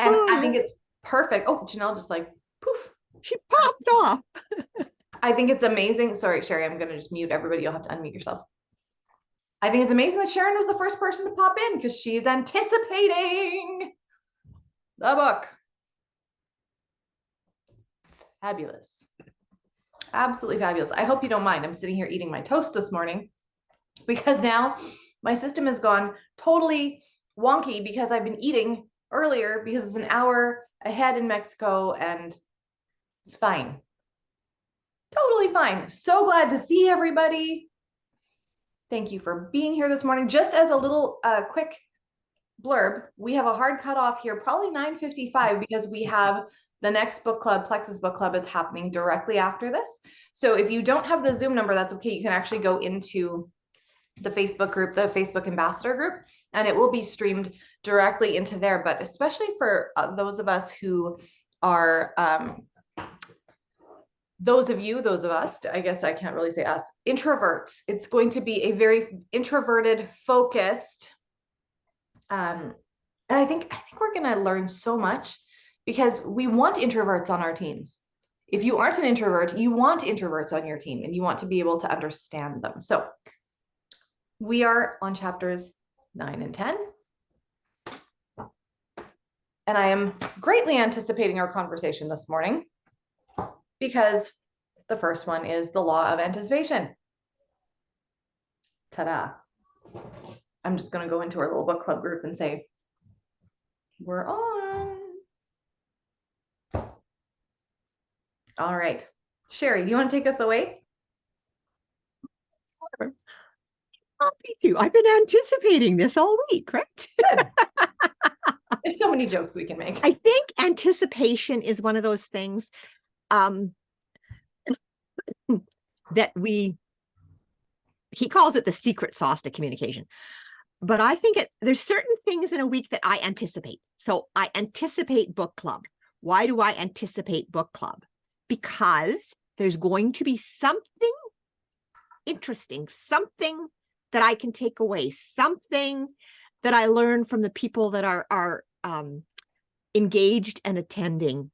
And I think it's perfect. Oh, Janelle just like poof. She popped off. I think it's amazing. Sorry, Sherry, I'm going to just mute everybody. You'll have to unmute yourself. I think it's amazing that Sharon was the first person to pop in because she's anticipating the book. Fabulous. Absolutely fabulous. I hope you don't mind. I'm sitting here eating my toast this morning because now my system has gone totally wonky because I've been eating earlier because it's an hour ahead in Mexico and it's fine. Totally fine. So glad to see everybody. Thank you for being here this morning. Just as a little quick blurb, we have a hard cutoff here, probably 9:55, because we have the next book club, Plexus Book Club, is happening directly after this. So if you don't have the Zoom number, that's okay. You can actually go into the Facebook group, the Facebook ambassador group, and it will be streamed directly into there. But especially for those of us who are, those of us, I guess I can't really say us, introverts, it's going to be a very introverted, focused, and I think we're going to learn so much because we want introverts on our teams. If you aren't an introvert, you want introverts on your team and you want to be able to understand them. So we are on chapters 9 and 10. And I am greatly anticipating our conversation this morning because the first one is the law of anticipation. Ta-da. I'm just going to go into our little book club group and say, we're on. All right. Sherry, do you want to take us away? Happy to. I've been anticipating this all week, right? There's so many jokes we can make. I think anticipation is one of those things that he calls it the secret sauce to communication. But I think there's certain things in a week that I anticipate. So I anticipate book club. Why do I anticipate book club? Because there's going to be something interesting, something that I can take away, something that I learn from the people that are engaged and attending.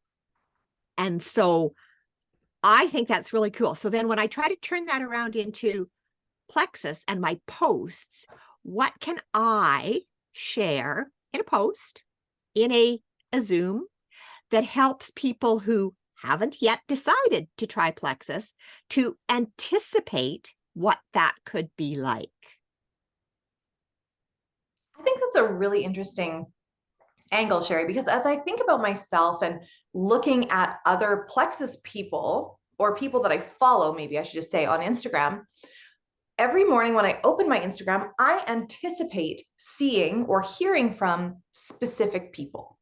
And so I think that's really cool. So then when I try to turn that around into Plexus and my posts, what can I share in a post, in a Zoom, that helps people who haven't yet decided to try Plexus to anticipate what that could be like? I think that's a really interesting angle, Sherry, because as I think about myself and looking at other Plexus people or people that I follow, maybe I should just say on Instagram, every morning when I open my Instagram, I anticipate seeing or hearing from specific people.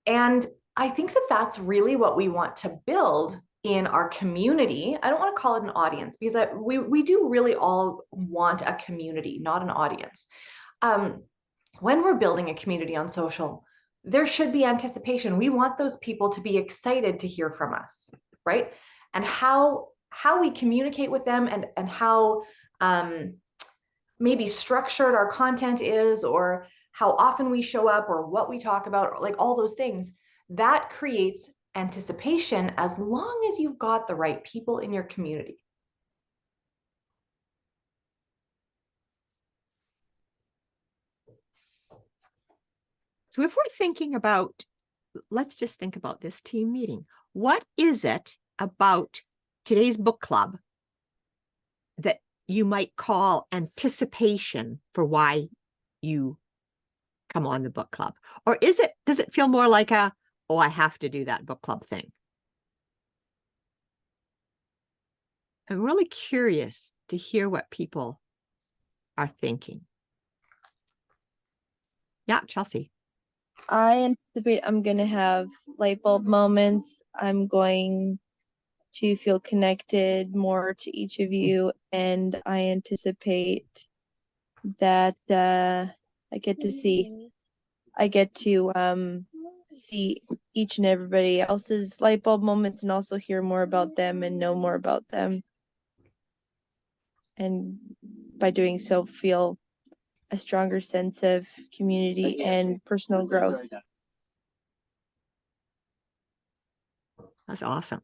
And I think that that's really what we want to build in our community. I don't want to call it an audience because we do really all want a community, not an audience. When we're building a community on social, there should be anticipation. We want those people to be excited to hear from us, right? And how we communicate with them and how maybe structured our content is, or how often we show up, or what we talk about, like all those things, that creates anticipation as long as you've got the right people in your community. So if we're thinking about, let's just think about this team meeting. What is it about today's book club that you might call anticipation for why you come on the book club? Or does it feel more like oh, I have to do that book club thing? I'm really curious to hear what people are thinking. Yeah, Chelsea. I anticipate I'm going to have light bulb moments. I'm going to feel connected more to each of you, and I anticipate that I get to see each and everybody else's light bulb moments and also hear more about them and know more about them. And by doing so, feel a stronger sense of community and personal growth. That's awesome.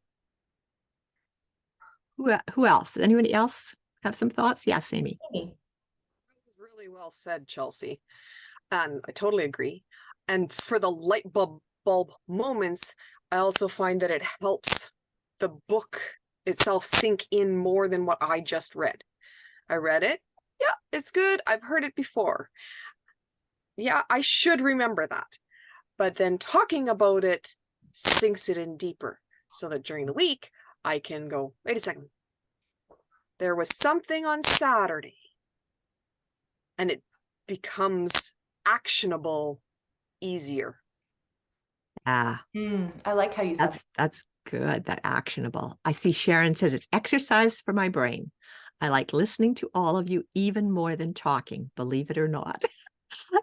Who else? Anybody else have some thoughts? Yes, Amy. Amy. Really well said, Chelsea. And I totally agree. And for the light bulb moments, I also find that it helps the book itself sink in more than what I just read. I read it. Yeah, it's good. I've heard it before. Yeah, I should remember that. But then talking about it sinks it in deeper so that during the week I can go, wait a second. There was something on Saturday, and it becomes actionable easier. Ah, I like how you said that. that's good. That actionable. I see Sharon says it's exercise for my brain. I like listening to all of you even more than talking, believe it or not.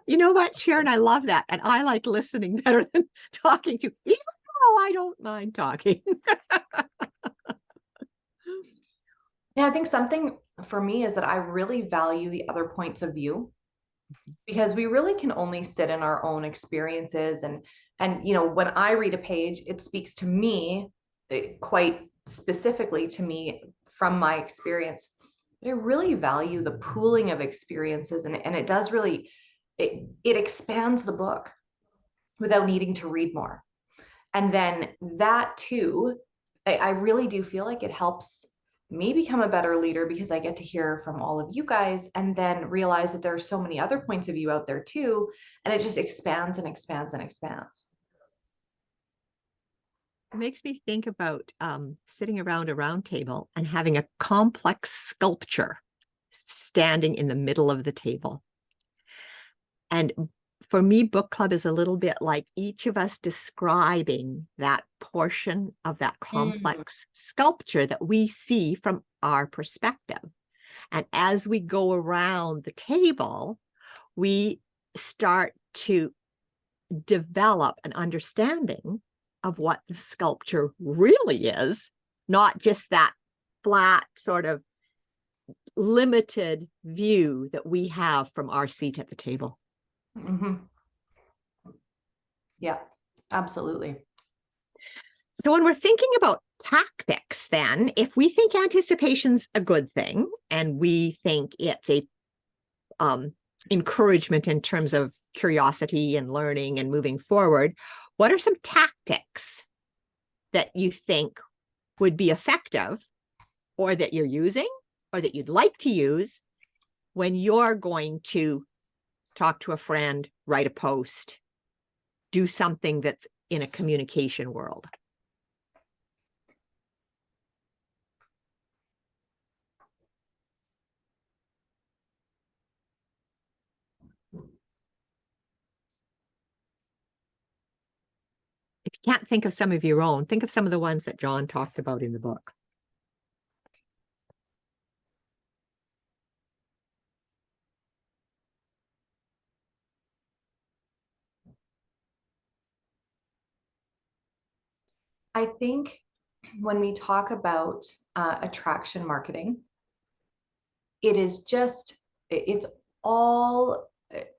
You know what, Sharon? I love that. And I like listening better than talking to, even though I don't mind talking. Yeah, I think something for me is that I really value the other points of view, because we really can only sit in our own experiences, and when I read a page, it speaks to me, quite specifically to me from my experience. But I really value the pooling of experiences, and it does really, it expands the book without needing to read more. And then that too, I really do feel like it helps me become a better leader, because I get to hear from all of you guys and then realize that there are so many other points of view out there too. And it just expands and expands and expands. It makes me think about sitting around a round table and having a complex sculpture standing in the middle of the table. And for me, book club is a little bit like each of us describing that portion of that complex sculpture that we see from our perspective. And as we go around the table, we start to develop an understanding of what the sculpture really is, not just that flat sort of limited view that we have from our seat at the table. Yeah, absolutely. So when we're thinking about tactics, then, if we think anticipation's a good thing and we think it's a encouragement in terms of curiosity and learning and moving forward, what are some tactics that you think would be effective, or that you're using, or that you'd like to use when you're going to talk to a friend, write a post, do something that's in a communication world? If you can't think of some of your own, think of some of the ones that John talked about in the book. I think when we talk about attraction marketing, it is just, it's all,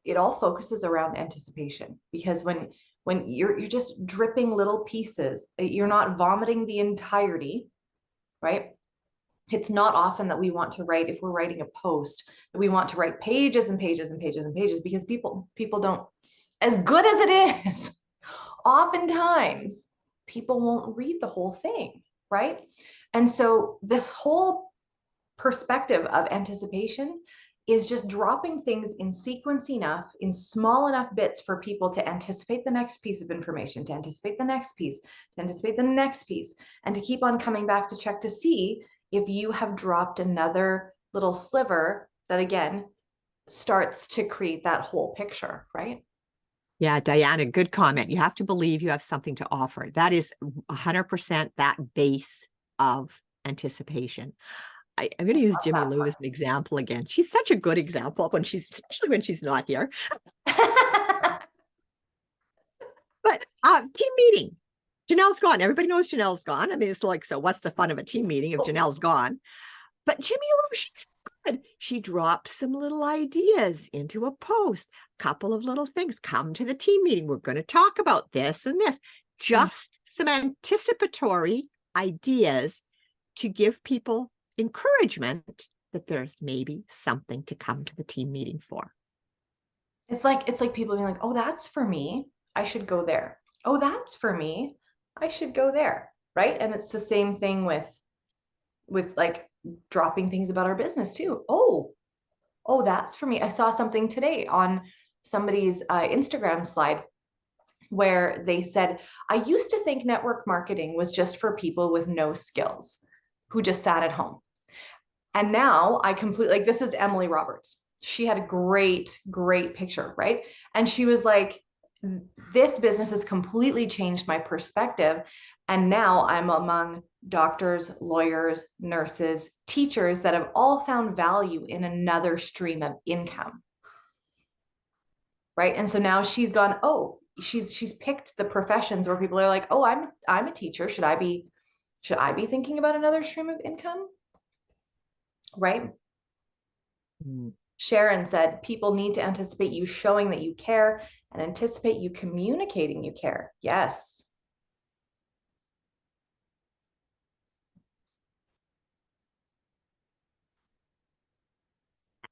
it all focuses around anticipation, because when you're just dripping little pieces, you're not vomiting the entirety, right? It's not often that we want to write, if we're writing a post, that we want to write pages and pages and pages and pages, because people don't, as good as it is, oftentimes people won't read the whole thing, right? And so this whole perspective of anticipation is just dropping things in sequence enough, in small enough bits for people to anticipate the next piece of information, to anticipate the next piece, to anticipate the next piece, and to keep on coming back to check to see if you have dropped another little sliver that, again, starts to create that whole picture, right? Yeah, Diana, good comment. You have to believe you have something to offer. That is 100% that base of anticipation. I'm going to use Jimmy Lou as an example again. She's such a good example especially when she's not here. But team meeting. Janelle's gone. Everybody knows Janelle's gone. I mean, it's like, so what's the fun of a team meeting if Janelle's gone? But Jimmy Lou, she's good. She drops some little ideas into a post, couple of little things. Come to the team meeting. We're going to talk about this and this. just some anticipatory ideas to give people encouragement that there's maybe something to come to the team meeting for. It's like people being like, oh, that's for me, I should go there. Oh, that's for me, I should go there. Right. And it's the same thing with like dropping things about our business too. Oh, that's for me. I saw something today on somebody's Instagram slide where they said, I used to think network marketing was just for people with no skills who just sat at home. And now I completely, like, this is Emily Roberts. She had a great, great picture, right? And she was like, this business has completely changed my perspective. And now I'm among doctors, lawyers, nurses, teachers that have all found value in another stream of income. Right. And so now she's gone, oh, she's picked the professions where people are like, oh, I'm a teacher. Should I be thinking about another stream of income? Right. Mm. Sharon said, people need to anticipate you showing that you care and anticipate you communicating you care. Yes.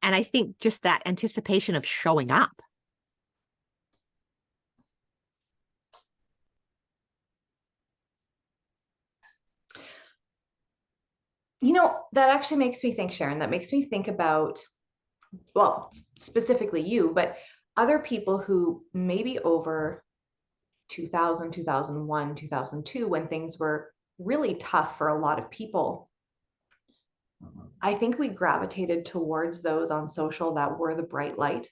And I think just that anticipation of showing up. You know, that actually makes me think, Sharon, that makes me think about, well, specifically you, but other people who maybe over 2000, 2001, 2002, when things were really tough for a lot of people, I think we gravitated towards those on social that were the bright light.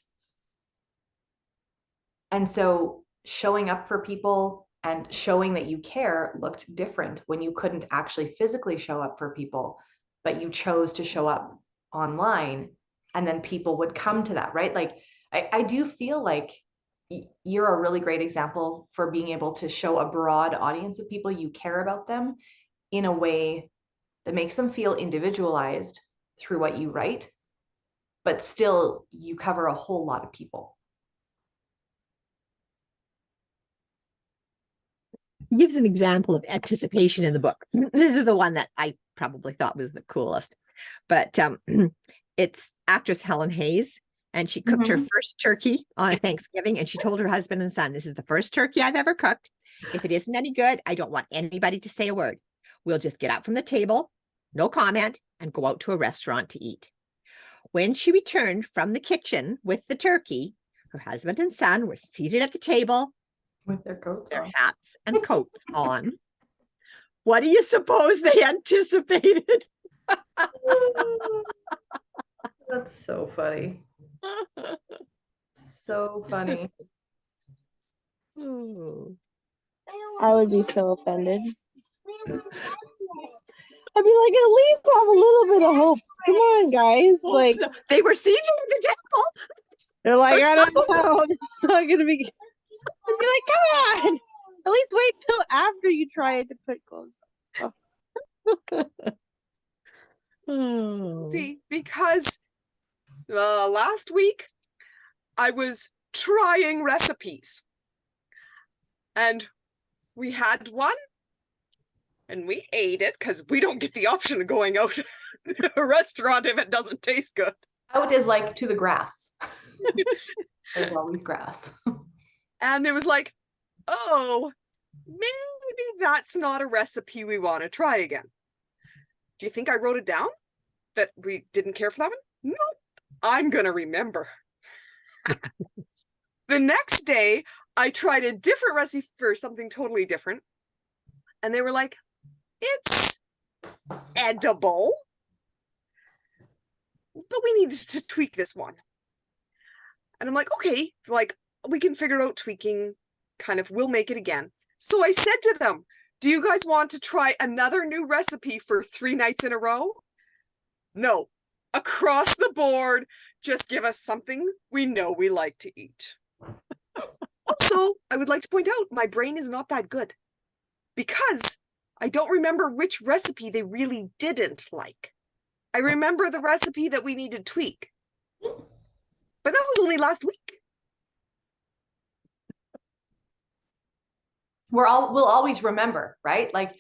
And so showing up for people and showing that you care looked different when you couldn't actually physically show up for people, but you chose to show up online, and then people would come to that, right? Like, I do feel like you're a really great example for being able to show a broad audience of people you care about them in a way that makes them feel individualized through what you write, but still you cover a whole lot of people. He gives an example of anticipation in the book. This is the one that I probably thought was the coolest. But it's actress Helen Hayes, and she cooked her first turkey on Thanksgiving, and she told her husband and son, this is the first turkey I've ever cooked. If it isn't any good, I don't want anybody to say a word. We'll just get up from the table, no comment, and go out to a restaurant to eat. When she returned from the kitchen with the turkey, her husband and son were seated at the table with their coats, their hats and coats on. What do you suppose they anticipated? That's so funny. So funny. I would be so offended. I'd be like, at least have a little bit of hope. Come on, guys. Like, they were seated at the table. They're like, I don't know. It's not gonna be. I'd be like, come on. At least wait till after you try it to put clothes on. See, because last week I was trying recipes, and we had one, and we ate it because we don't get the option of going out to a restaurant if it doesn't taste good. Out is like to the grass. There's always grass. And it was like, oh, maybe that's not a recipe we want to try again. Do you think I wrote it down that we didn't care for that one? No, I'm going to remember. The next day, I tried a different recipe for something totally different. And they were like, it's edible, but we need to tweak this one. And I'm like, okay, like, we can figure out tweaking, kind of, we'll make it again. So I said to them, do you guys want to try another new recipe for 3 nights in a row? No, across the board, just give us something we know we like to eat. Also, I would like to point out, my brain is not that good because I don't remember which recipe they really didn't like. I remember the recipe that we needed to tweak, but that was only last week. we'll always remember, right? Like,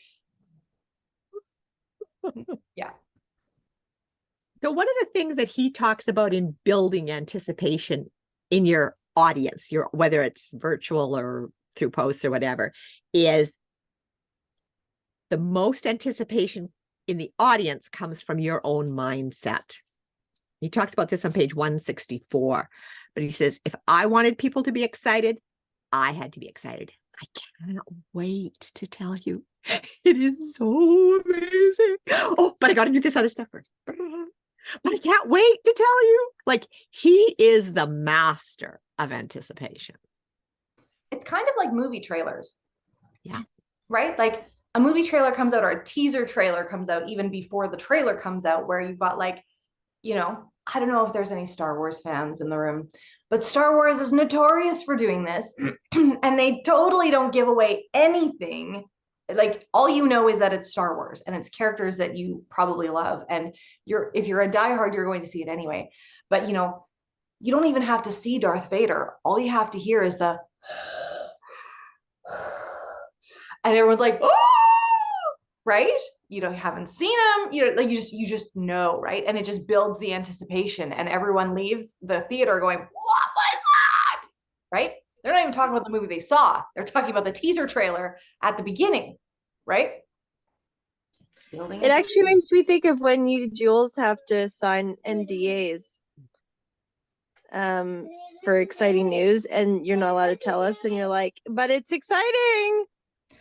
yeah. So one of the things that he talks about in building anticipation in your audience, whether it's virtual or through posts or whatever, is the most anticipation in the audience comes from your own mindset. He talks about this on page 164, but he says, if I wanted people to be excited, I had to be excited. I cannot wait to tell you. It is so amazing. Oh, but I got to do this other stuff first. But I can't wait to tell you. Like, he is the master of anticipation. It's kind of like movie trailers. Yeah. Right? Like a movie trailer comes out or a teaser trailer comes out even before the trailer comes out, where you've got like, you know, I don't know if there's any Star Wars fans in the room, but Star Wars is notorious for doing this. And they totally don't give away anything. Like, all you know is that it's Star Wars and it's characters that you probably love. And if you're a diehard, you're going to see it anyway. But, you know, you don't even have to see Darth Vader. All you have to hear is the and everyone's like, oh, right? You haven't seen him, like you just know, right? And it just builds the anticipation, and everyone leaves the theater going, what was that? Right? They're not even talking about the movie they saw. They're talking about the teaser trailer at the beginning, right? It actually makes me think of when you Jules have to sign NDAs for exciting news, and you're not allowed to tell us, and you're like, but it's exciting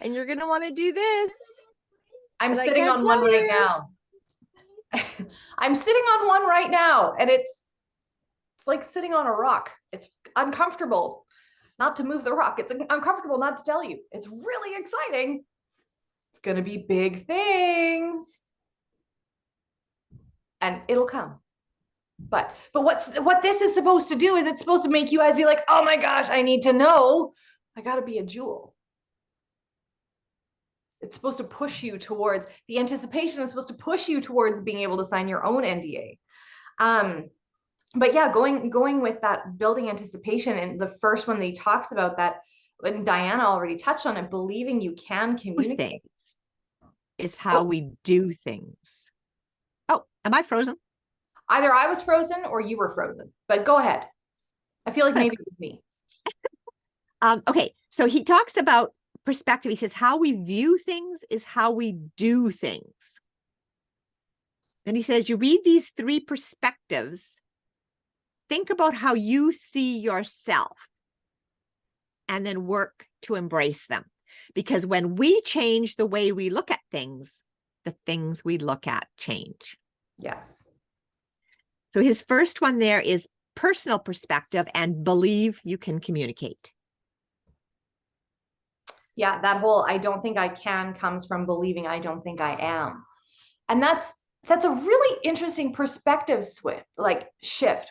and you're gonna want to do this. I'm sitting on one right now. I'm sitting on one right now, and it's like sitting on a rock. It's uncomfortable not to move the rock. It's uncomfortable not to tell you. It's really exciting. It's going to be big things. And it'll come. But what this is supposed to do is it's supposed to make you guys be like, oh my gosh, I need to know. I got to be a jewel. It's supposed to push you towards, the anticipation is supposed to push you towards being able to sign your own NDA. But yeah, going with that building anticipation, and the first one that he talks about that, and Diana already touched on it, believing you can communicate is how we do things. Oh, am I frozen? Either I was frozen or you were frozen, but go ahead. I feel like maybe it was me. Okay, so he talks about perspective. He says how we view things is how we do things. And he says, you read these three perspectives, think about how you see yourself, and then work to embrace them. Because when we change the way we look at things, the things we look at change. Yes. So his first one there is personal perspective and believe you can communicate. Yeah, that whole I don't think I can comes from believing I don't think I am. And that's a really interesting perspective shift.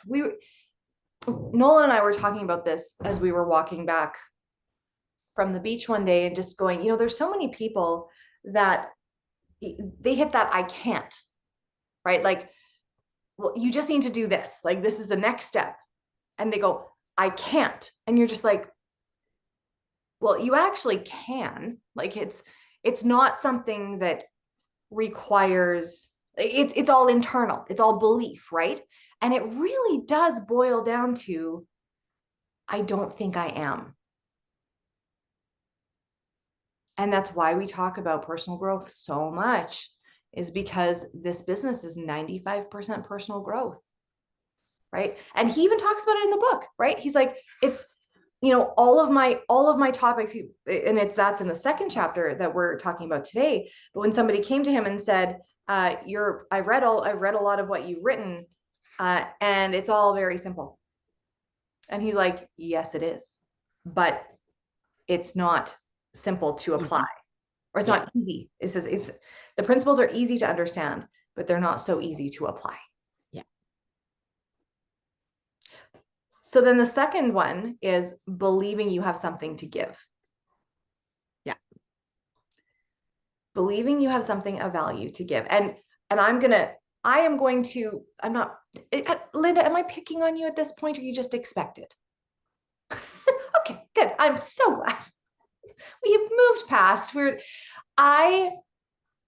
Nolan and I were talking about this as we were walking back from the beach one day, and just going, there's so many people that they hit that I can't, right? Like, well, you just need to do this. Like, this is the next step. And they go, I can't. And you're just like, well, you actually can. Like, it's not something that requires, it's all internal. It's all belief, right? And it really does boil down to, I don't think I am. And that's why we talk about personal growth so much, is because this business is 95% personal growth, right? And he even talks about it in the book, right? He's like, it's, all of my topics, and that's in the second chapter that we're talking about today. But when somebody came to him and said, I've read a lot of what you've written, and it's all very simple. And he's like, yes, it is, but it's not simple to apply, or it's not easy. It says the principles are easy to understand, but they're not so easy to apply. Yeah. So then the second one is believing you have something to give. Yeah. Believing you have something of value to give. And I'm not, Linda, am I picking on you at this point, or you just expect it? Okay, good. I'm so glad. We have moved past. I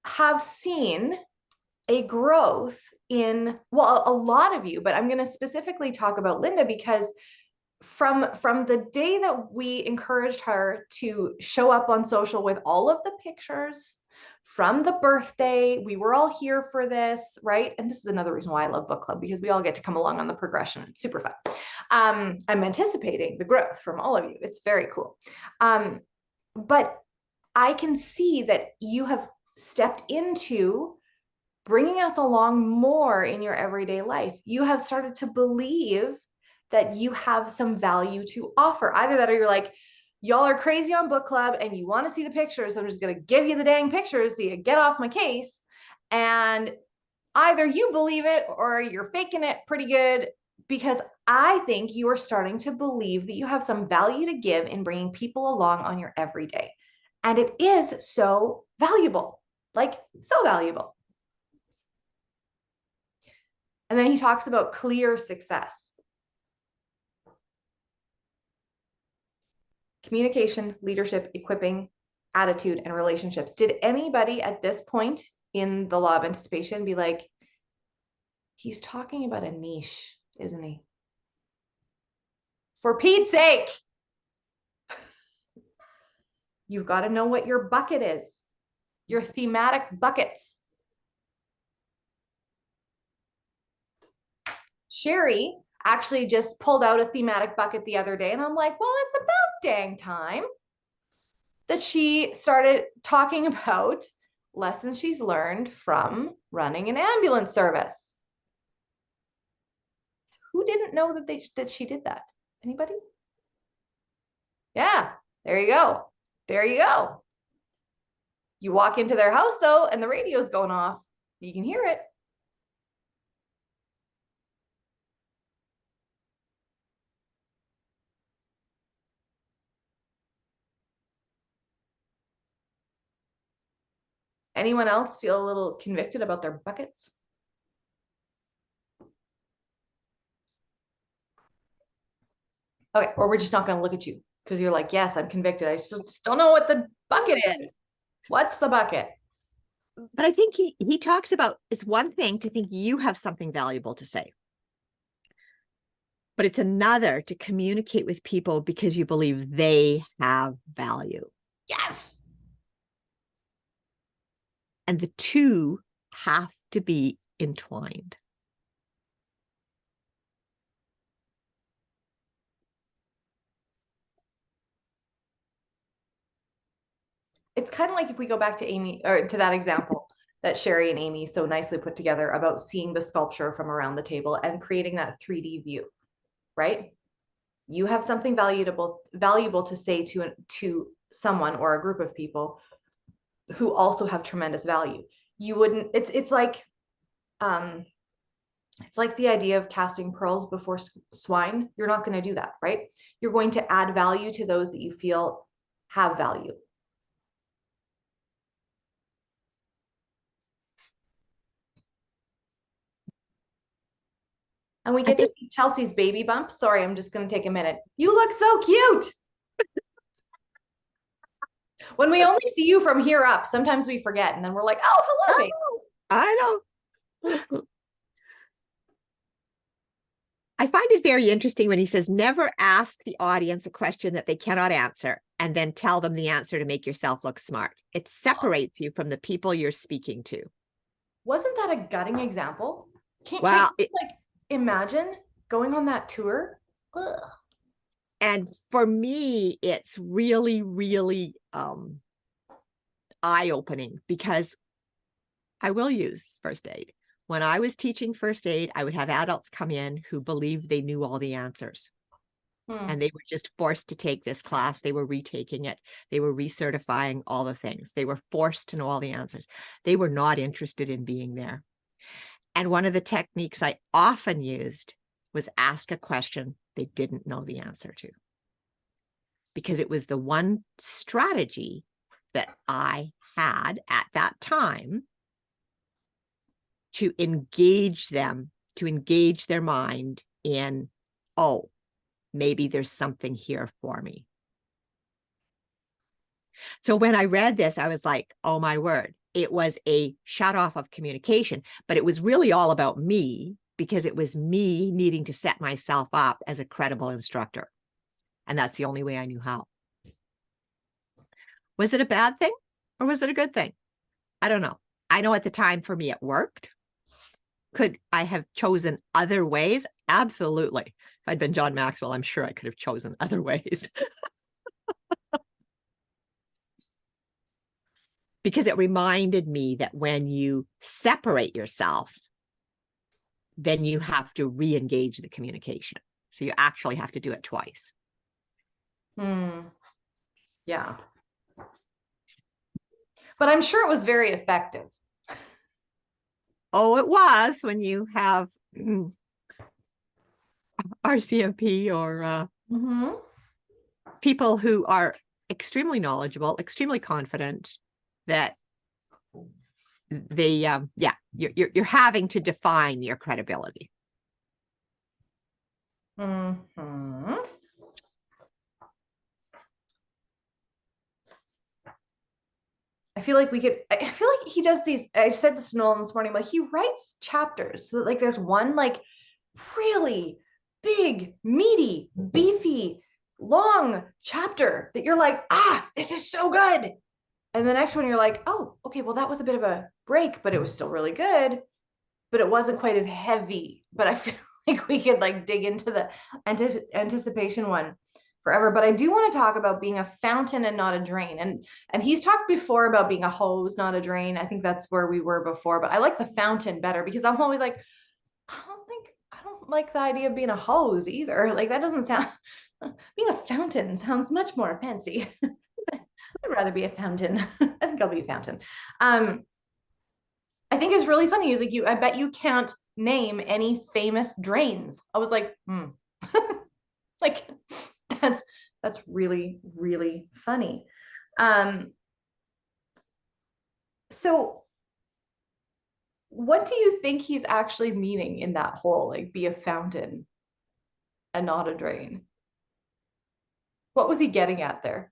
have seen a growth in, well, a lot of you, but I'm going to specifically talk about Linda because from the day that we encouraged her to show up on social with all of the pictures from the birthday, we were all here for this, right? And this is another reason why I love book club, because we all get to come along on the progression. It's super fun. I'm anticipating the growth from all of you. It's very cool. But I can see that you have stepped into bringing us along more in your everyday life. You have started to believe that you have some value to offer. Either that or you're like, y'all are crazy on book club and you want to see the pictures. So I'm just going to give you the dang pictures so you get off my case. And either you believe it or you're faking it pretty good, because I think you are starting to believe that you have some value to give in bringing people along on your everyday. And it is so valuable, like so valuable. And then he talks about clear success. Communication, leadership, equipping, attitude, and relationships. Did anybody at this point in the law of anticipation be like, he's talking about a niche, isn't he? For Pete's sake, you've got to know what your bucket is, your thematic buckets. Sherry actually just pulled out a thematic bucket the other day, and I'm like, well, it's about dang time that she started talking about lessons she's learned from running an ambulance service. Who didn't know that she did that? Anybody? Yeah, there you go. There you go. You walk into their house though, and the radio's going off. You can hear it. Anyone else feel a little convicted about their buckets? Okay, or we're just not going to look at you because you're like, yes, I'm convicted. I just don't know what the bucket is. What's the bucket? But I think he talks about, it's one thing to think you have something valuable to say, but it's another to communicate with people because you believe they have value. Yes. And the two have to be entwined. It's kind of like if we go back to Amy, or to that example that Sherry and Amy so nicely put together about seeing the sculpture from around the table and creating that 3D view, right? You have something valuable to say to someone or a group of people who also have tremendous value. You wouldn't, it's like the idea of casting pearls before swine. You're not going to do that, right? You're going to add value to those that you feel have value. And we get to see Chelsea's baby bump. Sorry, I'm just going to take a minute. You look so cute. When we only see you from here up, sometimes we forget. And then we're like, oh, hello, baby. I know. I find it very interesting when he says, never ask the audience a question that they cannot answer and then tell them the answer to make yourself look smart. It separates you from the people you're speaking to. Wasn't that a gutting example? Can't you imagine going on that tour? Ugh. And for me, it's really, really eye-opening because I will use first aid. When I was teaching first aid, I would have adults come in who believed they knew all the answers. And they were just forced to take this class. They were retaking it. They were recertifying all the things. They were forced to know all the answers. They were not interested in being there. And one of the techniques I often used was ask a question they didn't know the answer to. Because it was the one strategy that I had at that time to engage them, to engage their mind in, oh, maybe there's something here for me. So when I read this, I was like, oh my word, it was a shut off of communication, but it was really all about me because it was me needing to set myself up as a credible instructor. And that's the only way I knew how. Was it a bad thing or was it a good thing? I don't know. I know at the time for me, it worked. Could I have chosen other ways? Absolutely. If I'd been John Maxwell, I'm sure I could have chosen other ways. Because it reminded me that when you separate yourself, then you have to re-engage the communication. So you actually have to do it twice. Yeah. But I'm sure it was very effective. Oh, it was when you have RCMP or people who are extremely knowledgeable, extremely confident that they, you're having to define your credibility. I feel like he does these. I said this to Nolan this morning, like he writes chapters so that like there's one like really big, meaty, beefy, long chapter that you're like, this is so good. And the next one you're like, oh, okay, well, that was a bit of a break, but it was still really good. But it wasn't quite as heavy. But I feel like we could like dig into the anticipation one forever. But I do want to talk about being a fountain and not a drain. And he's talked before about being a hose, not a drain. I think that's where we were before. But I like the fountain better because I'm always like, I don't like the idea of being a hose either. Like that doesn't sound being a fountain sounds much more fancy. I'd rather be a fountain. I think I'll be a fountain. I think it's really funny. He's like, I bet you can't name any famous drains. I was like, like that's really, really funny. So what do you think he's actually meaning in that whole, like, be a fountain and not a drain? What was he getting at there?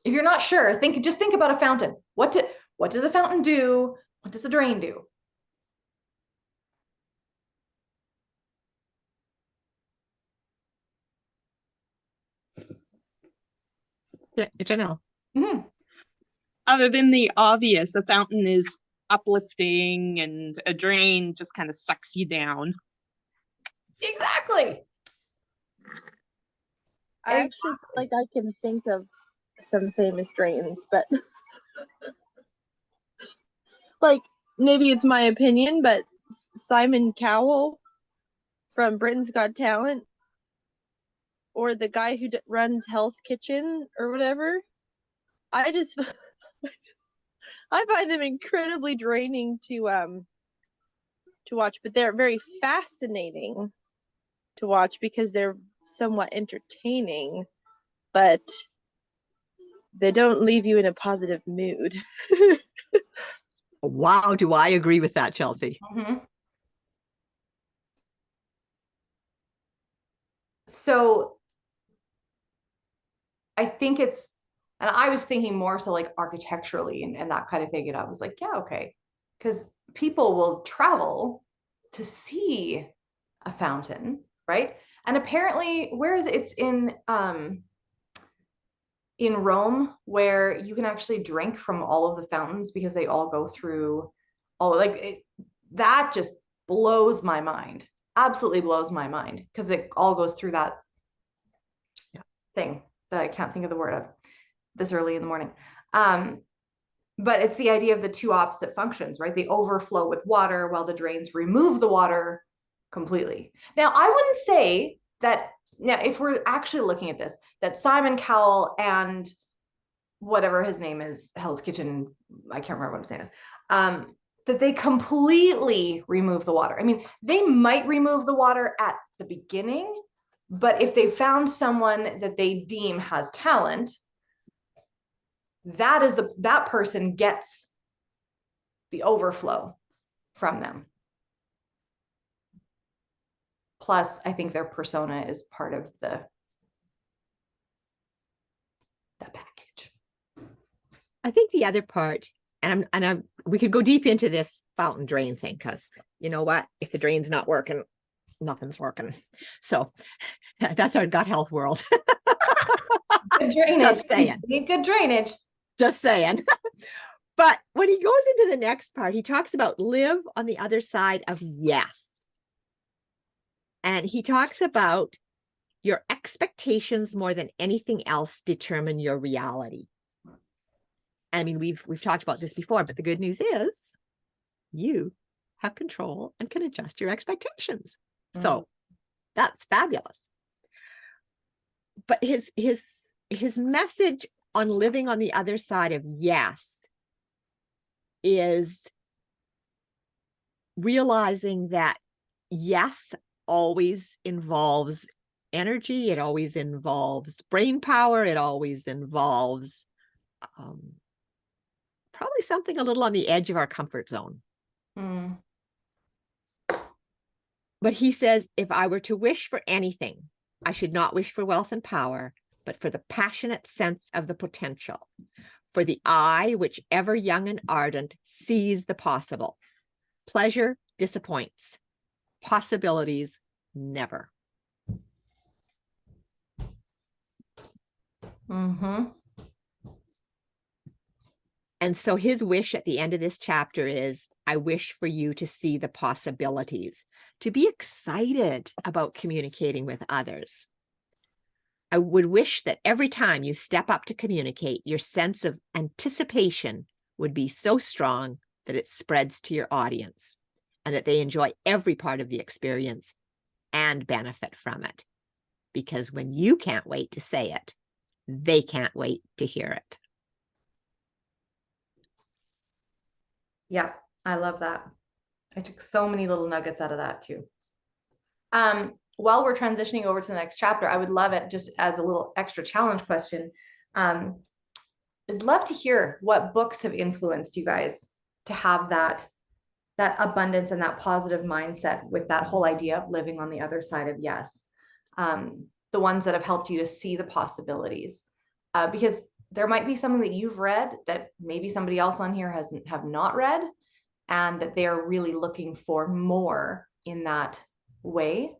If you're not sure, just think about a fountain. What does a fountain do? What does a drain do? Janelle. Other than the obvious, a fountain is uplifting and a drain just kind of sucks you down. Exactly. I actually feel like I can think of some famous drains, but like maybe it's my opinion, but Simon Cowell from Britain's Got Talent, or the guy who runs Hell's Kitchen or whatever, I find them incredibly draining to watch, but they're very fascinating to watch because they're somewhat entertaining, but they don't leave you in a positive mood. Wow, do I agree with that, Chelsea? So I think and I was thinking more so like architecturally and that kind of thing. And I was like, yeah, okay. Because people will travel to see a fountain, right? And apparently, where is it? It's in Rome, where you can actually drink from all of the fountains because they all go through that just blows my mind. Absolutely blows my mind because it all goes through that thing that I can't think of the word of this early in the morning. But it's the idea of the two opposite functions, right? They overflow with water while the drains remove the water completely. Now, I wouldn't say that, now, if we're actually looking at this, that Simon Cowell and whatever his name is, Hell's Kitchen, I can't remember what his name is, that they completely remove the water. I mean, they might remove the water at the beginning, but if they found someone that they deem has talent, that person gets the overflow from them. Plus, I think their persona is part of the package. I think the other part, we could go deep into this fountain drain thing, because you know what? If the drain's not working, nothing's working. So that's our gut health world. Good drainage. Just saying. Need good drainage. Just saying. But when he goes into the next part, he talks about live on the other side of yes. And he talks about your expectations more than anything else determine your reality. I mean, we've talked about this before, but the good news is you have control and can adjust your expectations. So that's fabulous. But his message on living on the other side of yes is realizing that yes always involves energy. It always involves brain power. It always involves probably something a little on the edge of our comfort zone. But he says, if I were to wish for anything, I should not wish for wealth and power, but for the passionate sense of the potential, for the eye which ever young and ardent sees the possible. Pleasure disappoints. Possibilities never. And so his wish at the end of this chapter is, I wish for you to see the possibilities, to be excited about communicating with others. I would wish that every time you step up to communicate, your sense of anticipation would be so strong that it spreads to your audience and that they enjoy every part of the experience and benefit from it. Because when you can't wait to say it, they can't wait to hear it. Yeah, I love that. I took so many little nuggets out of that too. While we're transitioning over to the next chapter, I would love it, just as a little extra challenge question. I'd love to hear what books have influenced you guys to have that abundance and that positive mindset with that whole idea of living on the other side of yes. The ones that have helped you to see the possibilities, because there might be something that you've read that maybe somebody else on here have not read, and that they're really looking for more in that way.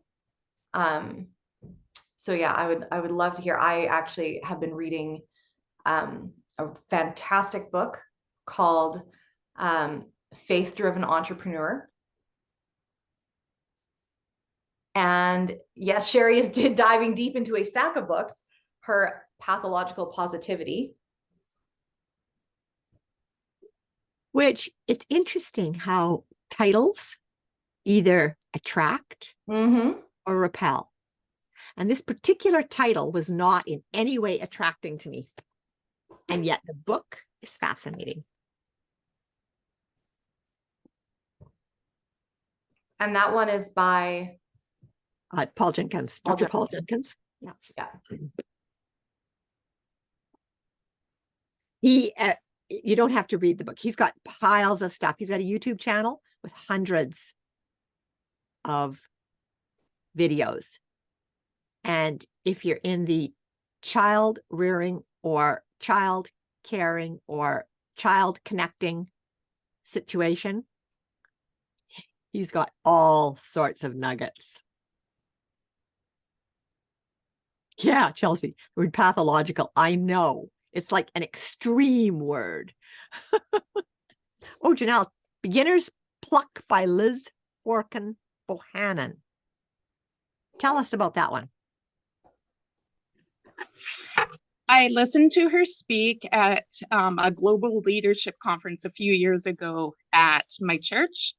So yeah, I would love to hear. I actually have been reading a fantastic book called Faith-Driven Entrepreneur. And yes, Sherry is diving deep into a stack of books, her Pathological Positivity. Which it's interesting how titles either attract or repel. And this particular title was not in any way attracting to me. And yet the book is fascinating. And that one is by Paul Jenkins, Dr. Paul Jenkins. Yeah. He, you don't have to read the book. He's got piles of stuff. He's got a YouTube channel with hundreds of videos. And if you're in the child rearing or child caring or child connecting situation, he's got all sorts of nuggets. Yeah, Chelsea, the word pathological, I know. It's like an extreme word. Oh, Janelle, Beginner's Pluck by Liz Forkin Bohannon. Tell us about that one. I listened to her speak at a global leadership conference a few years ago at my church.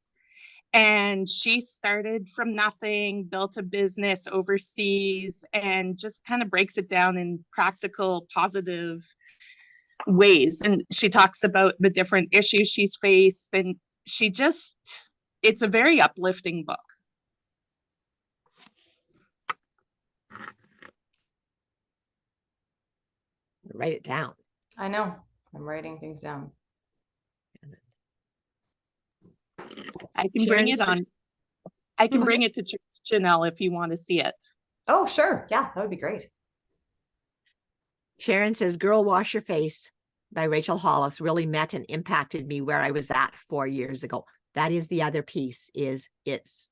And she started from nothing, built a business overseas, and just kind of breaks it down in practical, positive ways. And she talks about the different issues she's faced. And it's a very uplifting book. Write it down. I know. I'm writing things down. I can bring it on. I can bring it to church, Janelle, if you want to see it. Oh, sure. Yeah, that would be great. Sharon says, Girl, Wash Your Face by Rachel Hollis really met and impacted me where I was at 4 years ago. That is the other piece, is it's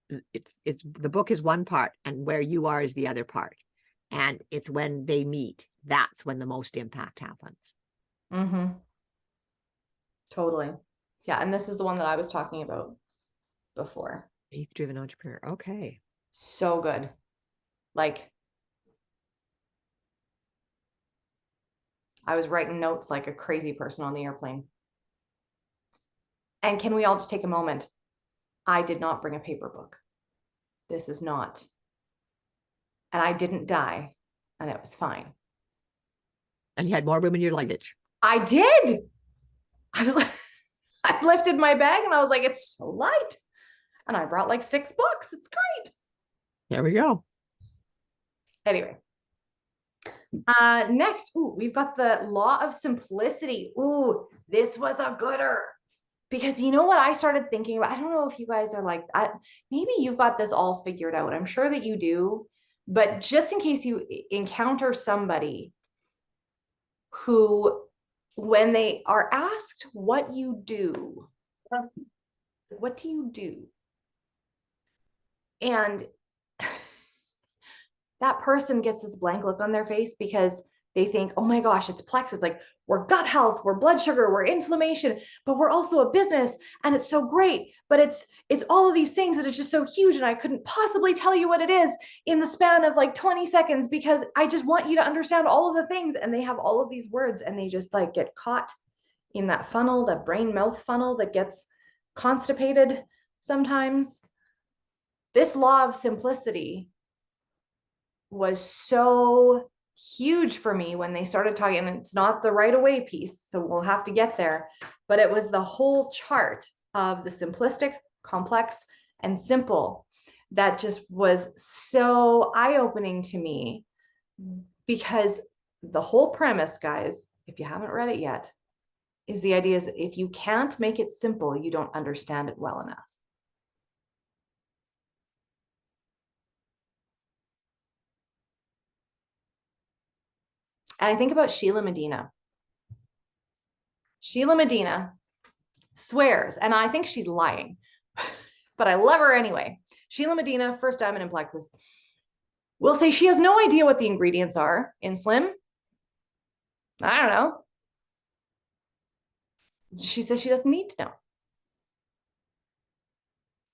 the book is one part and where you are is the other part. And it's when they meet, that's when the most impact happens. Mm-hmm. Totally. Yeah. And this is the one that I was talking about before. Faith-driven entrepreneur. Okay. So good. Like, I was writing notes like a crazy person on the airplane. And can we all just take a moment? I did not bring a paper book. This is not. And I didn't die, and it was fine. And you had more room in your luggage. I did. I was like, I lifted my bag and I was like, it's so light. And I brought like 6 books. It's great. There we go. Anyway. Next, we've got the law of simplicity. This was a gooder. Because you know what I started thinking about? I don't know if you guys are like that. Maybe you've got this all figured out. I'm sure that you do. But just in case you encounter somebody who, when they are asked what you do, what do you do? And that person gets this blank look on their face because they think, oh my gosh, it's plexus. Like, we're gut health, we're blood sugar, we're inflammation, but we're also a business and it's so great. But it's all of these things that it's just so huge. And I couldn't possibly tell you what it is in the span of like 20 seconds because I just want you to understand all of the things. And they have all of these words and they just like get caught in that funnel, that brain mouth funnel that gets constipated sometimes. This law of simplicity was so huge for me when they started talking, and it's not the right away piece, so we'll have to get there, but it was the whole chart of the simplistic, complex, and simple that just was so eye-opening to me, because the whole premise, guys, if you haven't read it yet, is the idea is that if you can't make it simple, you don't understand it well enough. And I think about Sheila Medina. Sheila Medina swears, and I think she's lying, but I love her anyway. Sheila Medina, first diamond in plexus, will say she has no idea what the ingredients are in Slim. I don't know. She says she doesn't need to know.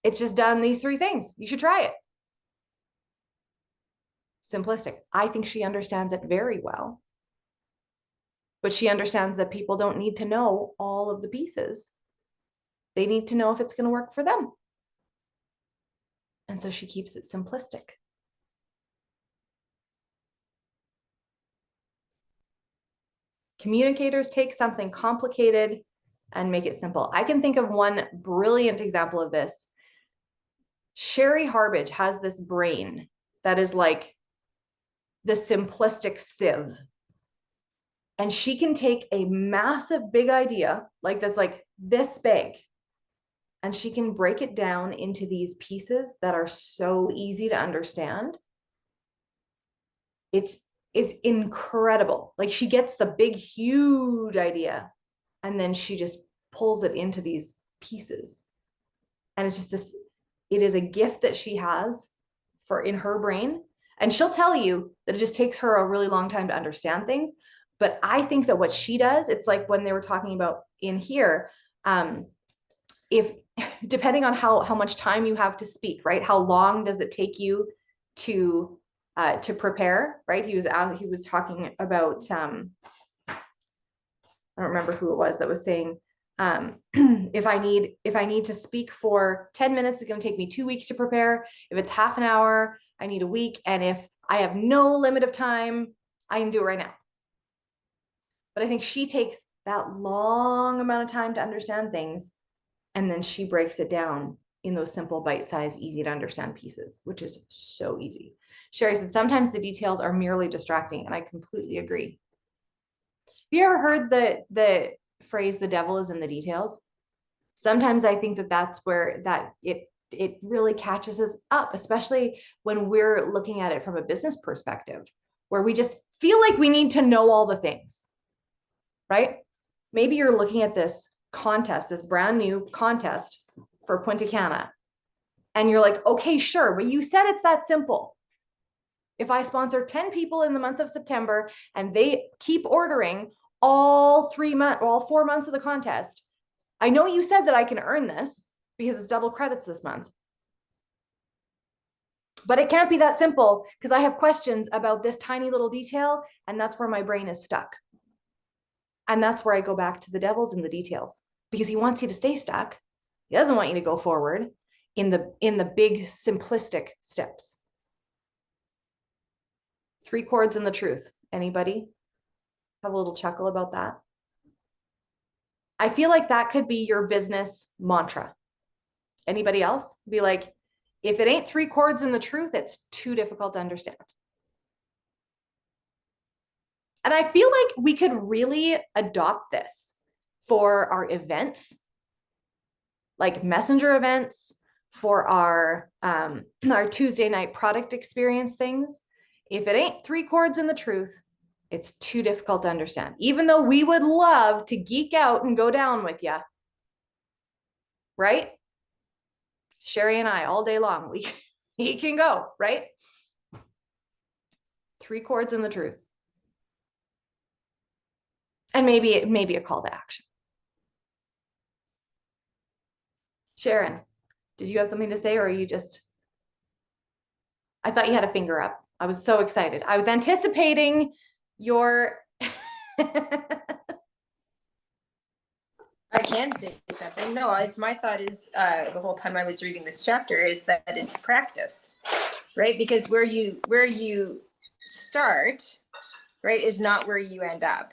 It's just done these 3 things. You should try it. Simplistic. I think she understands it very well. But she understands that people don't need to know all of the pieces. They need to know if it's going to work for them. And so she keeps it simplistic. Communicators take something complicated and make it simple. I can think of one brilliant example of this. Sherry Harbage has this brain that is like the simplistic sieve. And she can take a massive big idea, like that's like this big, and she can break it down into these pieces that are so easy to understand. It's incredible. Like, she gets the big, huge idea, and then she just pulls it into these pieces. And it's just this, it is a gift that she has for in her brain. And she'll tell you that it just takes her a really long time to understand things. But I think that what she does, it's like when they were talking about in here, if depending on how much time you have to speak, right? How long does it take you to prepare, right? He was talking about, I don't remember who it was that was saying, if I need to speak for 10 minutes, it's going to take me 2 weeks to prepare. If it's half an hour, I need a week. And if I have no limit of time, I can do it right now. But I think she takes that long amount of time to understand things, and then she breaks it down in those simple, bite-sized, easy to understand pieces, which is so easy. Sherry said, sometimes the details are merely distracting, and I completely agree. Have you ever heard the phrase, the devil is in the details? Sometimes I think that that's where it really catches us up, especially when we're looking at it from a business perspective, where we just feel like we need to know all the things, right? Maybe you're looking at this contest, this brand new contest for Punta Cana, and you're like, okay, sure, but you said it's that simple. If I sponsor 10 people in the month of September and they keep ordering all 4 months of the contest, I know you said that I can earn this because it's double credits this month. But it can't be that simple because I have questions about this tiny little detail, and that's where my brain is stuck. And that's where I go back to the devil's in the details, because he wants you to stay stuck. He doesn't want you to go forward in the big simplistic steps. 3 chords and the truth. Anybody have a little chuckle about that? I feel like that could be your business mantra. Anybody else? Be like, if it ain't 3 chords and the truth, it's too difficult to understand. And I feel like we could really adopt this for our events, like messenger events, for our Tuesday night product experience things. If it ain't 3 chords and the truth, it's too difficult to understand. Even though we would love to geek out and go down with you, right? Sherry and I all day long, we can go, right? 3 chords and the truth. And maybe a call to action. Sharon, did you have something to say, or are you just, I thought you had a finger up. I was so excited. I was anticipating your I can say something. No, it's my thought is the whole time I was reading this chapter is that it's practice, right? Because where you start, right, is not where you end up,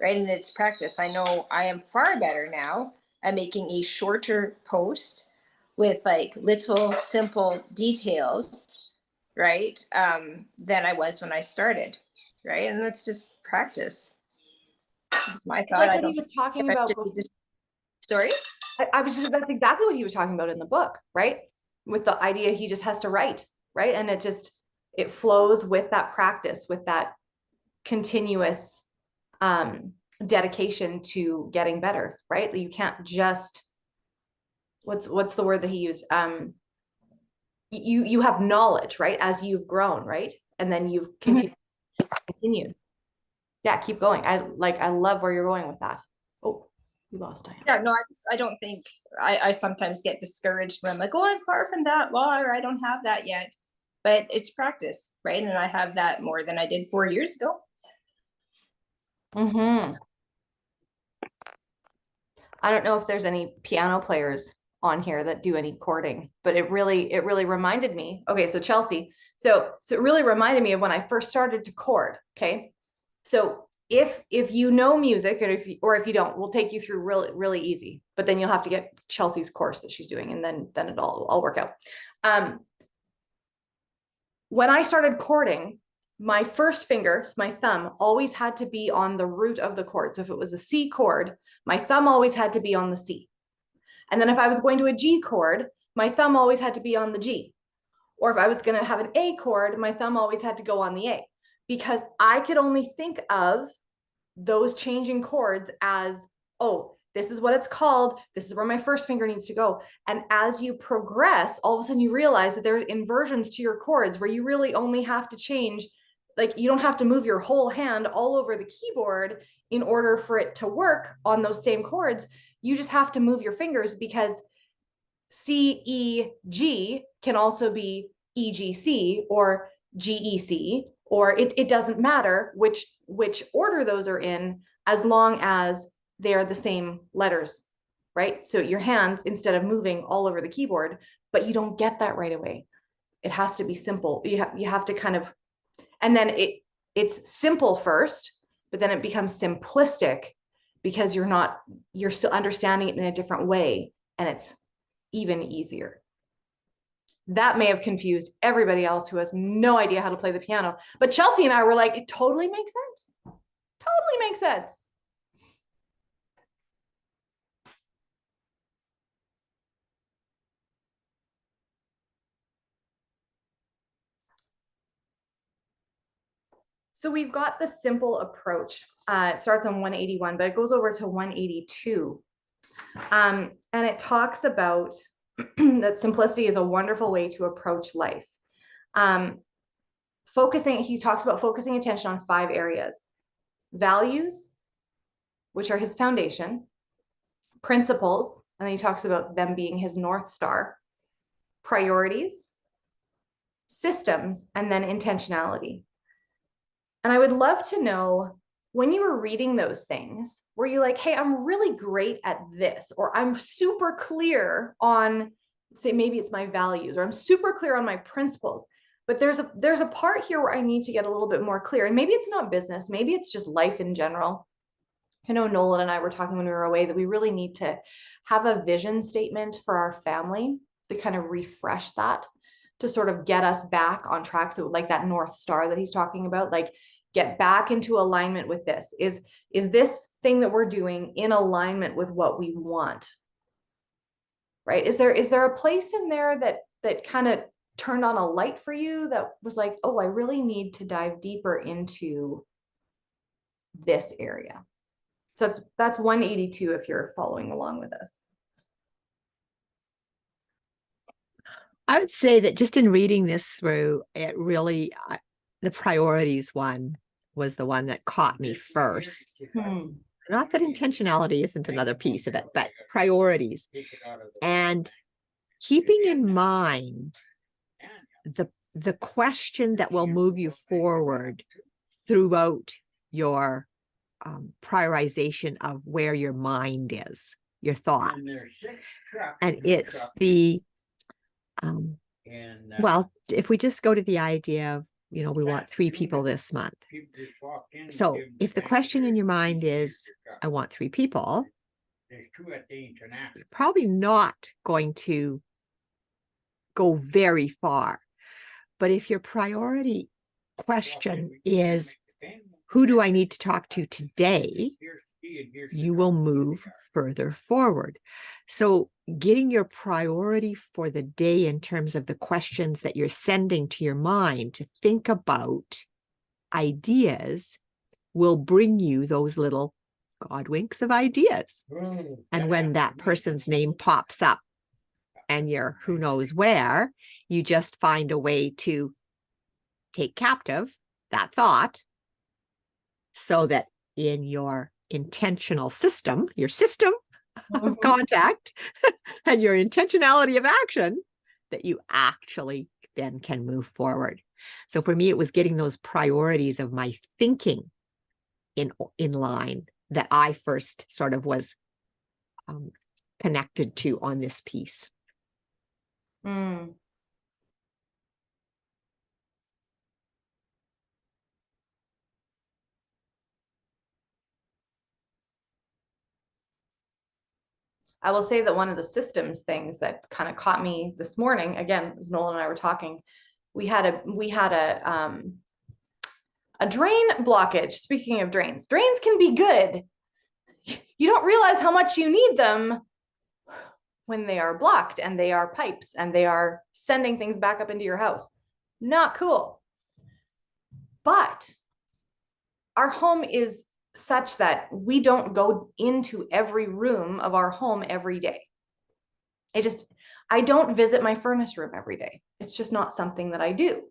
right? And it's practice. I know I am far better now at making a shorter post with like little simple details, right? Than I was when I started, right? And that's just practice. That's my thought. like I what don't he was talking think I about should be just sorry. I was just, that's exactly what he was talking about in the book, right? With the idea he just has to write, right? And it flows with that practice, with that continuous dedication to getting better, right? You can't just, what's the word that he used? You have knowledge, right? As you've grown, right? And then you've continued. Yeah, keep going. I love where you're going with that. Oh, we lost Diana. Yeah, no, I don't think I sometimes get discouraged when I'm like, oh, I'm far from that law, or I don't have that yet. But it's practice, right? And I have that more than I did 4 years ago. Mm-hmm. I don't know if there's any piano players on here that do any chording, but it really reminded me. Okay, so Chelsea, so it really reminded me of when I first started to chord. Okay, so if you know music, or if you don't, we'll take you through really easy. But then you'll have to get Chelsea's course that she's doing, and then it'll all work out. When I started chording, my first finger, my thumb, always had to be on the root of the chord. So if it was a C chord, my thumb always had to be on the C. And then if I was going to a G chord, my thumb always had to be on the G. Or if I was going to have an A chord, my thumb always had to go on the A, because I could only think of those changing chords as, oh, this is what it's called. This is where my first finger needs to go. And as you progress, all of a sudden you realize that there are inversions to your chords where you really only have to change, like you don't have to move your whole hand all over the keyboard in order for it to work on those same chords. You just have to move your fingers, because C, E, G can also be E, G, C, or G, E, C, or it doesn't matter which order those are in, as long as they are the same letters, right? So your hands, instead of moving all over the keyboard, but you don't get that right away. It has to be simple. You have to kind of, and then it's simple first, but then it becomes simplistic because you're still understanding it in a different way, and it's even easier. That may have confused everybody else who has no idea how to play the piano, but Chelsea and I were like, it totally makes sense. Totally makes sense. So we've got the simple approach. It starts on 181, but it goes over to 182. And it talks about that simplicity is a wonderful way to approach life. He talks about focusing attention on 5 areas: values, which are his foundation; principles, and then he talks about them being his North Star; priorities; systems, and then intentionality. And I would love to know, when you were reading those things, were you like, hey, I'm really great at this, or I'm super clear on, say, maybe it's my values, or I'm super clear on my principles, but there's a part here where I need to get a little bit more clear. And maybe it's not business, maybe it's just life in general. I know Nolan and I were talking when we were away that we really need to have a vision statement for our family to kind of refresh that, to sort of get us back on track. So like that North Star that he's talking about, like, get back into alignment with this. Is this thing that we're doing in alignment with what we want? Right? Is there a place in there that kind of turned on a light for you that was like, oh, I really need to dive deeper into this area? So that's 182 if you're following along with us. I would say that just in reading this through, it really, the priorities one was the one that caught me first. Not that intentionality isn't another piece of it, but priorities. And keeping in mind the question that will move you forward throughout your prioritization of where your mind is, your thoughts. And it's the, well, if we just go to the idea of, we want 3 people this month. So if the question in your mind is, I want 3 people, you're probably not going to go very far. But if your priority question is, who do I need to talk to today? You will move further forward. So getting your priority for the day in terms of the questions that you're sending to your mind to think about ideas will bring you those little God winks of ideas. And when that person's name pops up and you're who knows where, you just find a way to take captive that thought so that in your intentional system, your system of contact and your intentionality of action, that you actually then can move forward. So for me, it was getting those priorities of my thinking in line that I first sort of was connected to on this piece. I will say that one of the systems things that kind of caught me this morning, again, as Nolan and I were talking, we had a drain blockage. Speaking of drains can be good. You don't realize how much you need them when they are blocked and they are pipes and they are sending things back up into your house. Not cool. But our home is such that we don't go into every room of our home every day. I don't visit my furnace room every day. It's just not something that I do.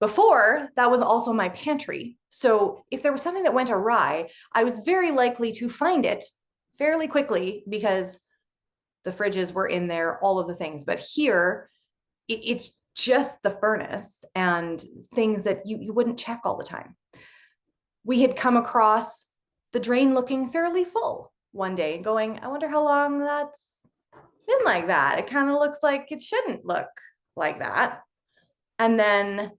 Before, that was also my pantry. So if there was something that went awry, I was very likely to find it fairly quickly because the fridges were in there, all of the things. But here, it's just the furnace and things that you wouldn't check all the time. We had come across the drain looking fairly full one day and going, I wonder how long that's been like that. It kind of looks like it shouldn't look like that. And then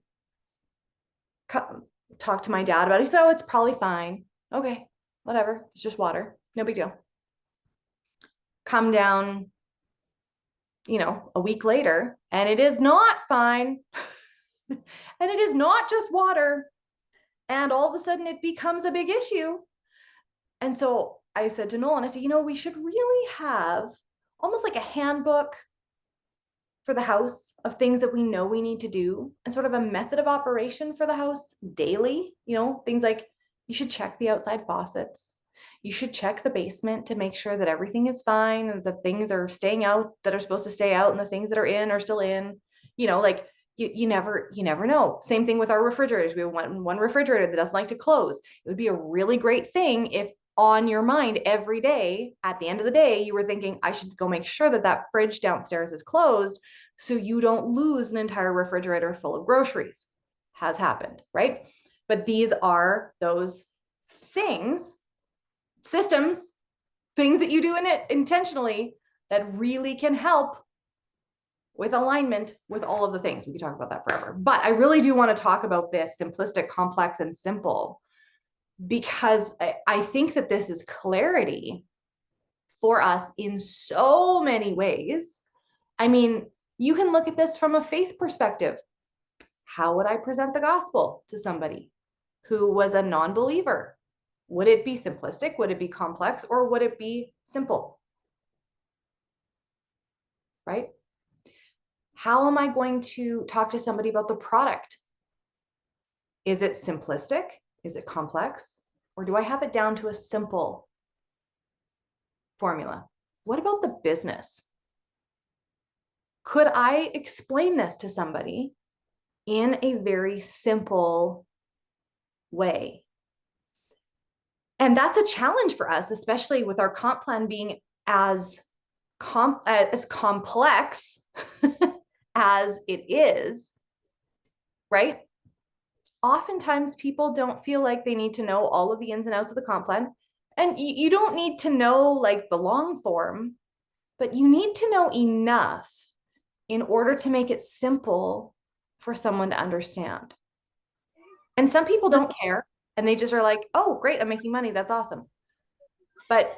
talk to my dad about it. He said, oh, it's probably fine. Okay, whatever. It's just water. No big deal. Come down, a week later, and it is not fine. And it is not just water. And all of a sudden it becomes a big issue. And so I said to Nolan, I said, we should really have almost like a handbook for the house of things that we know we need to do, and sort of a method of operation for the house daily. You know, things like you should check the outside faucets. You should check the basement to make sure that everything is fine and the things are staying out that are supposed to stay out and the things that are in are still in. You know, like you never know. Same thing with our refrigerators. We have one refrigerator that doesn't like to close. It would be a really great thing if on your mind every day, at the end of the day, you were thinking, I should go make sure that that fridge downstairs is closed so you don't lose an entire refrigerator full of groceries. Has happened, right? But these are those things, systems, things that you do in it intentionally that really can help with alignment with all of the things. We could talk about that forever. But I really do want to talk about this simplistic, complex, and simple, because I think that this is clarity for us in so many ways. I mean, you can look at this from a faith perspective. How would I present the gospel to somebody who was a non-believer? Would it be simplistic? Would it be complex? Or would it be simple? Right? How am I going to talk to somebody about the product? Is it simplistic? Is it complex? Or do I have it down to a simple formula? What about the business? Could I explain this to somebody in a very simple way? And that's a challenge for us, especially with our comp plan being as complex as it is, right? Oftentimes people don't feel like they need to know all of the ins and outs of the comp plan. And you don't need to know like the long form, but you need to know enough in order to make it simple for someone to understand. And some people don't care and they just are like, oh, great, I'm making money. That's awesome. But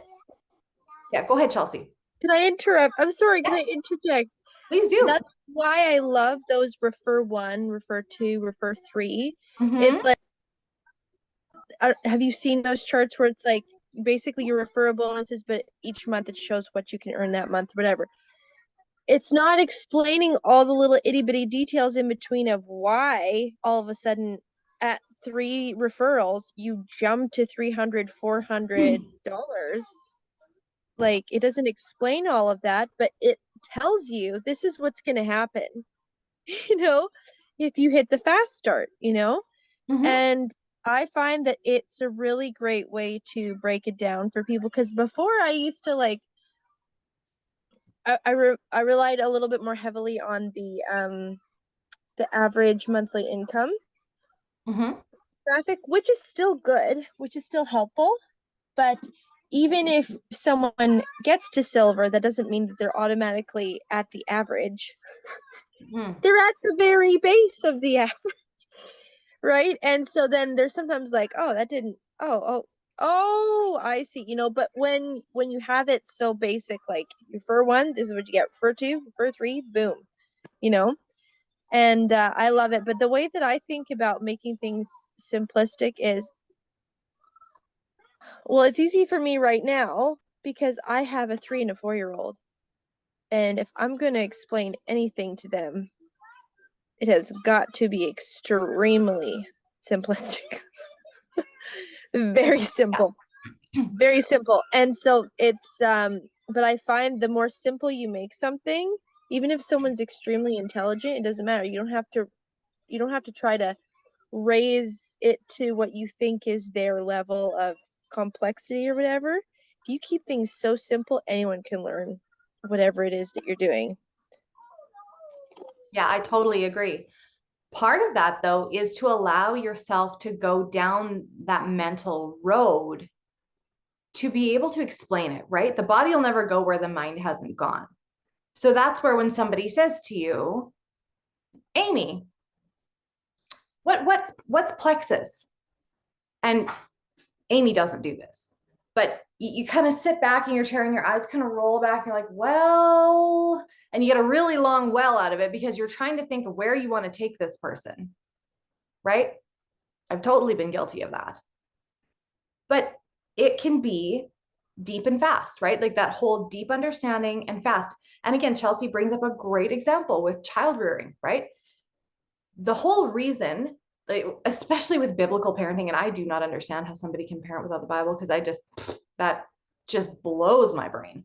yeah, go ahead, Chelsea. Can I interrupt? I'm sorry, can I interject? Please do. That's why I love those refer 1, refer 2, refer 3. Mhm. It's like, have you seen those charts where it's like basically your referral bonuses, but each month it shows what you can earn that month, whatever. It's not explaining all the little itty bitty details in between of why all of a sudden at 3 referrals you jump to $300-$400. Like, it doesn't explain all of that, but it tells you this is what's going to happen, you know, if you hit the fast start, you know? Mhm. And I find that it's a really great way to break it down for people, because before I used to like I relied a little bit more heavily on the average monthly income Mhm. graphic, which is still good, which is still helpful, but even if someone gets to silver, that doesn't mean that they're automatically at the average. Mm. They're at the very base of the average, right? And so then there's sometimes like, oh, that didn't, oh, I see, you know. But when you have it so basic, like refer 1, this is what you get, refer 2, refer 3, boom, you know. And I love it. But the way that I think about making things simplistic is, well, it's easy for me right now because I have a 3 and a 4-year-old. And if I'm going to explain anything to them, it has got to be extremely simplistic. Very simple. Very simple. And so it's but I find the more simple you make something, even if someone's extremely intelligent, it doesn't matter. You don't have to try to raise it to what you think is their level of complexity or whatever. If you keep things so simple, anyone can learn whatever it is that you're doing. Yeah, I totally agree. Part of that, though, is to allow yourself to go down that mental road to be able to explain it, right? The body will never go where the mind hasn't gone. So that's where when somebody says to you, Amy, what's plexus? And Amy doesn't do this, but you kind of sit back in your chair and your eyes kind of roll back and you're like, well, and you get a really long well out of it because you're trying to think of where you want to take this person, right? I've totally been guilty of that. But it can be deep and fast, right? Like that whole deep understanding and fast. And again, Chelsea brings up a great example with child rearing, right? The whole reason, like, especially with biblical parenting, and I do not understand how somebody can parent without the Bible, because that just blows my brain.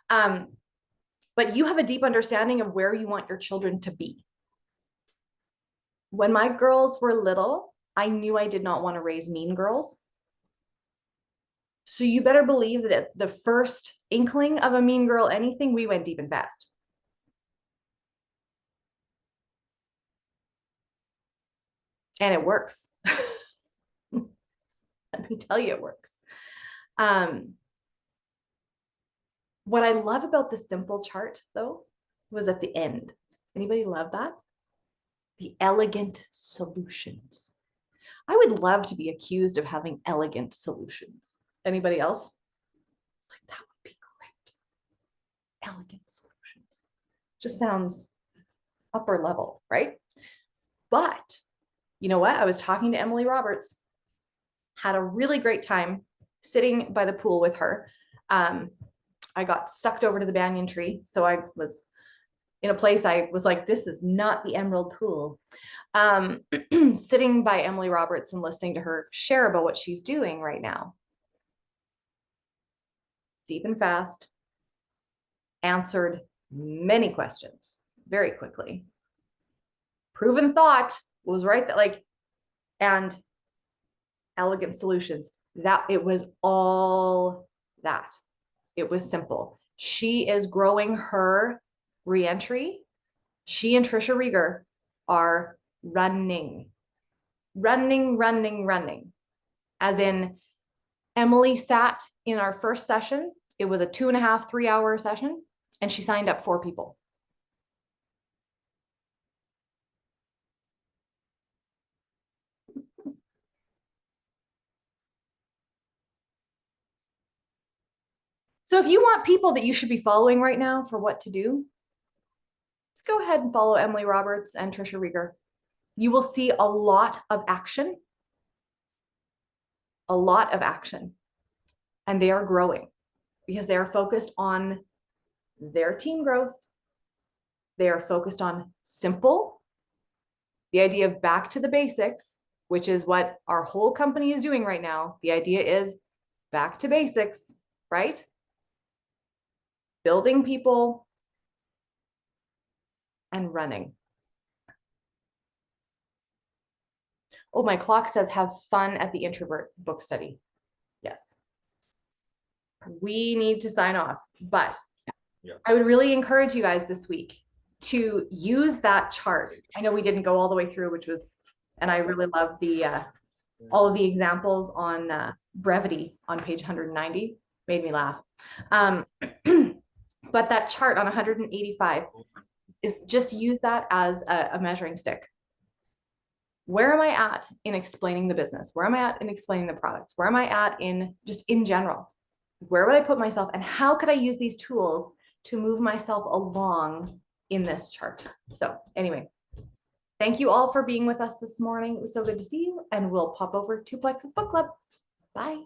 But you have a deep understanding of where you want your children to be. When my girls were little, I knew I did not want to raise mean girls. So you better believe that the first inkling of a mean girl, anything, we went deep and fast. And it works. Let me tell you, it works. What I love about the simple chart, though, was at the end. Anybody love that? The elegant solutions. I would love to be accused of having elegant solutions. Anybody else? Like, that would be great. Elegant solutions. Just sounds upper level, right? But you know what? I was talking to Emily Roberts, had a really great time sitting by the pool with her. I got sucked over to the banyan tree. So I was in a place I was like, this is not the Emerald Pool. Sitting by Emily Roberts and listening to her share about what she's doing right now. Deep and fast, answered many questions very quickly. Proven thought was right that, like, and elegant solutions. That it was all that. It was simple. She is growing her reentry. She and Trisha Rieger are running. As in, Emily sat in our first session. It was a 2.5, 3-hour session, and she signed up 4 people. So if you want people that you should be following right now for what to do, let's go ahead and follow Emily Roberts and Trisha Rieger. You will see a lot of action. A lot of action. And they are growing because they are focused on their team growth. They are focused on simple, the idea of back to the basics, which is what our whole company is doing right now. The idea is back to basics, right? Building people and running. Oh, my clock says have fun at the introvert book study. Yes. We need to sign off, but I would really encourage you guys this week to use that chart. I know we didn't go all the way through, which was, and I really love the all of the examples on brevity on page 190, made me laugh. But that chart on 185 is just use that as a measuring stick. Where am I at in explaining the business? Where am I at in explaining the products? Where am I at in just in general? Where would I put myself, and how could I use these tools to move myself along in this chart? So anyway, thank you all for being with us this morning. It was so good to see you, and we'll pop over to Plexus Book Club. Bye.